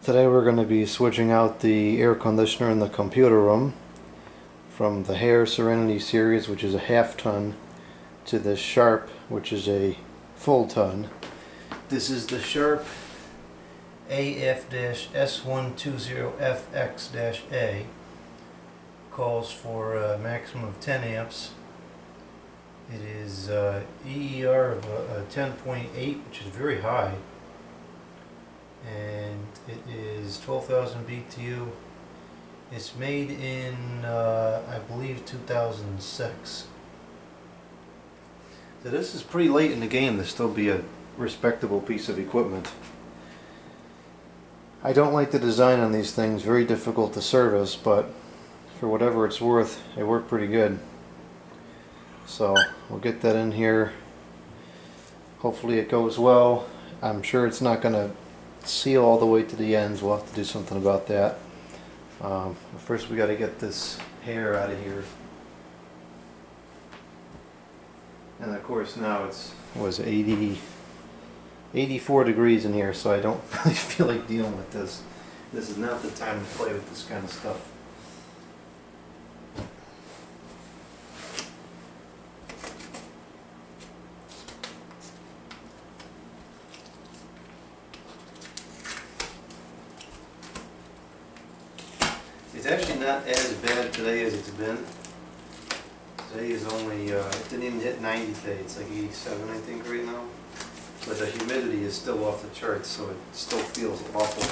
Today we're going to be switching out the air conditioner in the computer room from the Haier Serenity Series, which is a half-ton, to the Sharp, which is a full-ton. This is the Sharp AF-S120FX-A. Calls for a maximum of 10 amps. It is EER of 10.8, which is very high. And it is 12,000 BTU. It's made in, I believe, 2006. So this is pretty late in the game to still be a respectable piece of equipment. I don't like the design on these things, very difficult to service, but for whatever it's worth, they work pretty good. So we'll get that in here. Hopefully it goes well. I'm sure it's not going to seal all the way to the ends. We'll have to do something about that. But first we got to get this hair out of here. And of course now it was 84 degrees in here, so I don't really feel like dealing with this. This is not the time to play with this kind of stuff. It's actually not as bad today as it's been. Today is only, it didn't even hit 90 today, it's like 87 I think right now. But the humidity is still off the charts, so it still feels awful.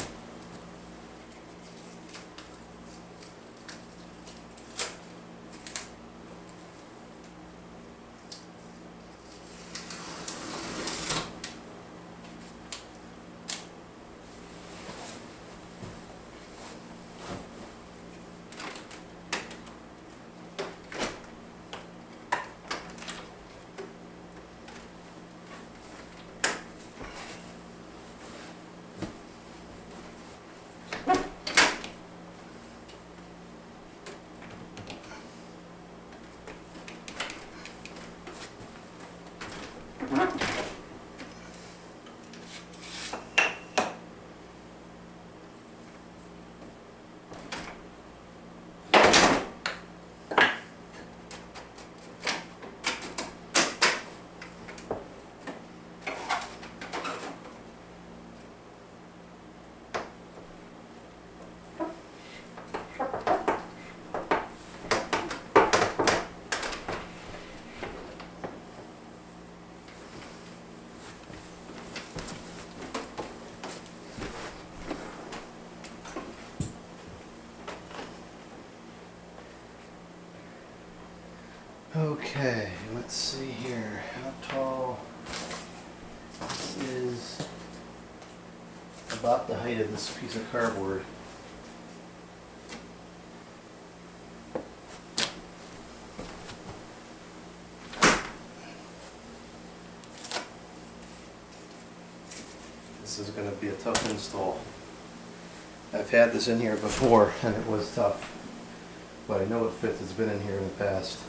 Okay, let's see here. How tall? This is about the height of this piece of cardboard. This is going to be a tough install. I've had this in here before and it was tough, but I know it fits. It's been in here in the past.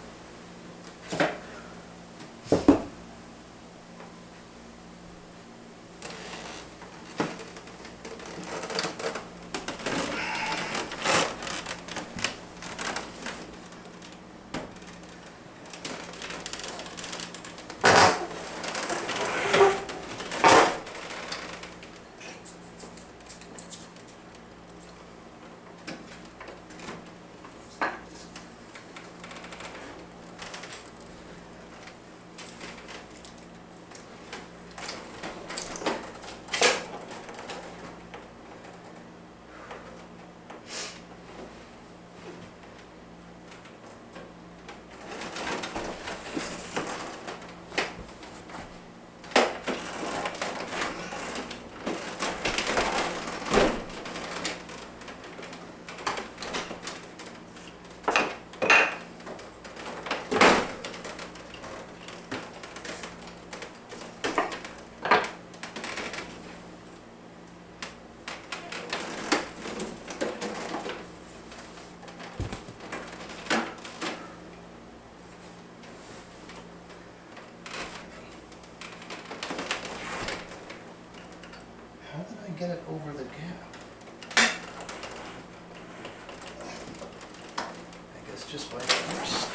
get it over the gap. this just by force.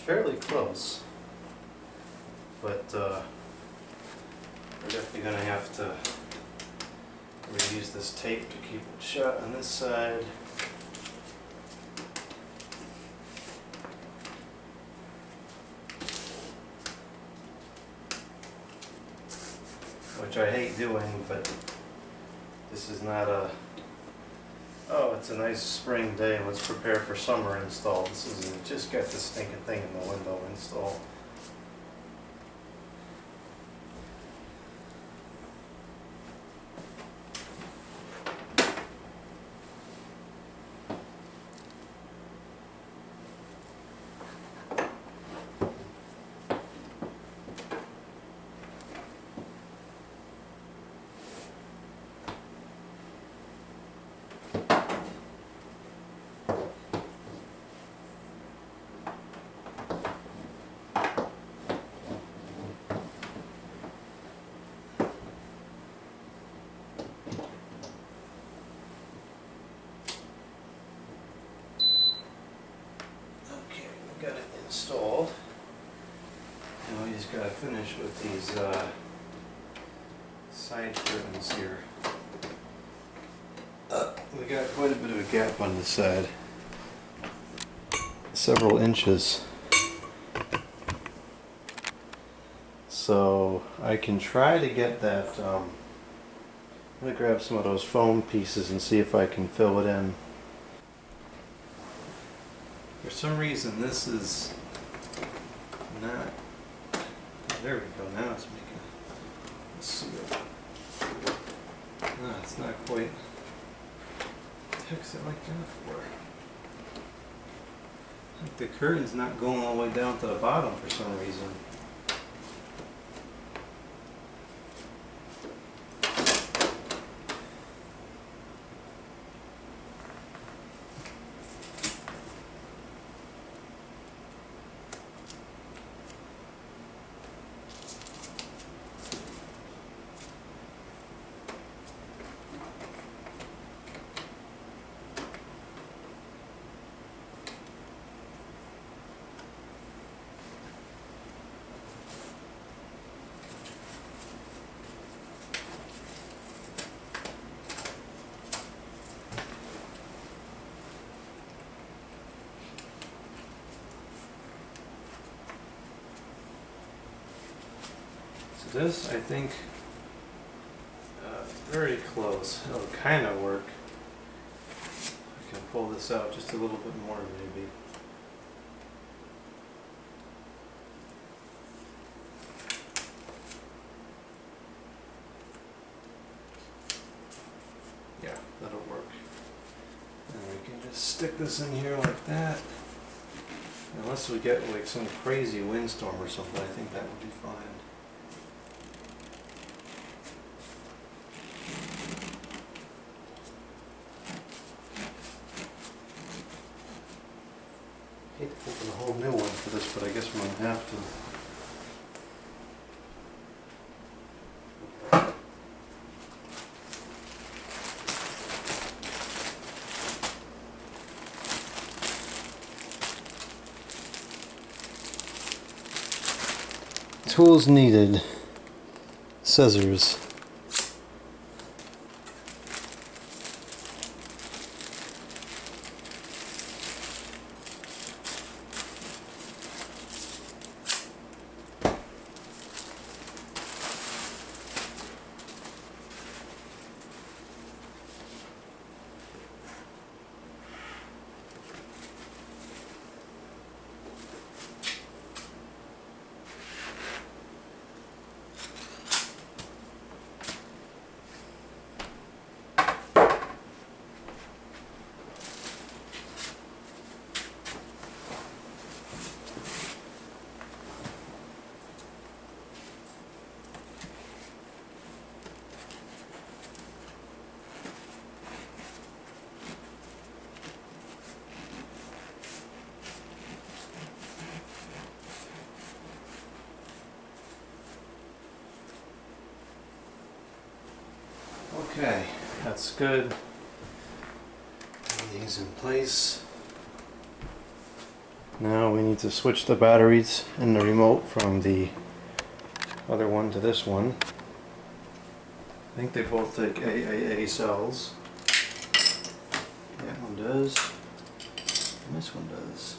Fairly close, but we're definitely going to have to reuse this tape to keep it shut on this side. Which I hate doing, but this is not a, oh, it's a nice spring day, let's prepare for summer install. This is just got this stinking thing in the window install. Got it installed. Now we just got to finish with these side curtains here. We got quite a bit of a gap on this side, several inches. So I can try to get that. I'm going to grab some of those foam pieces and see if I can fill it in. For some reason this is not, there we go, now it's making, let's see what, no, it's not quite, what the heck's it like that for? Like the curtain's not going all the way down to the bottom for some reason. This, I think, very close. It'll kind of work. I can pull this out just a little bit more, maybe. Yeah, that'll work. And we can just stick this in here like that. Unless we get like some crazy windstorm or something, I think that would be fine. I hate to open a whole new one for this, but I guess we're going to have to. Tools needed. Scissors. Okay, that's good. Put these in place. Now we need to switch the batteries in the remote from the other one to this one. I think they both take AAA cells. That one does, and this one does.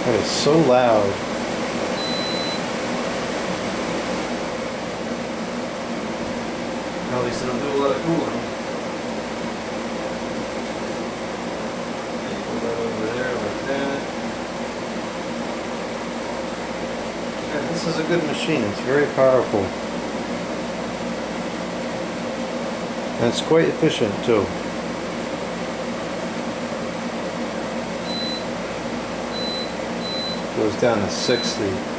That is so loud. At least they don't do a lot of cooling. Put that over there like that. Yeah, this is a good machine. It's very powerful. And it's quite efficient too. Goes down to 60.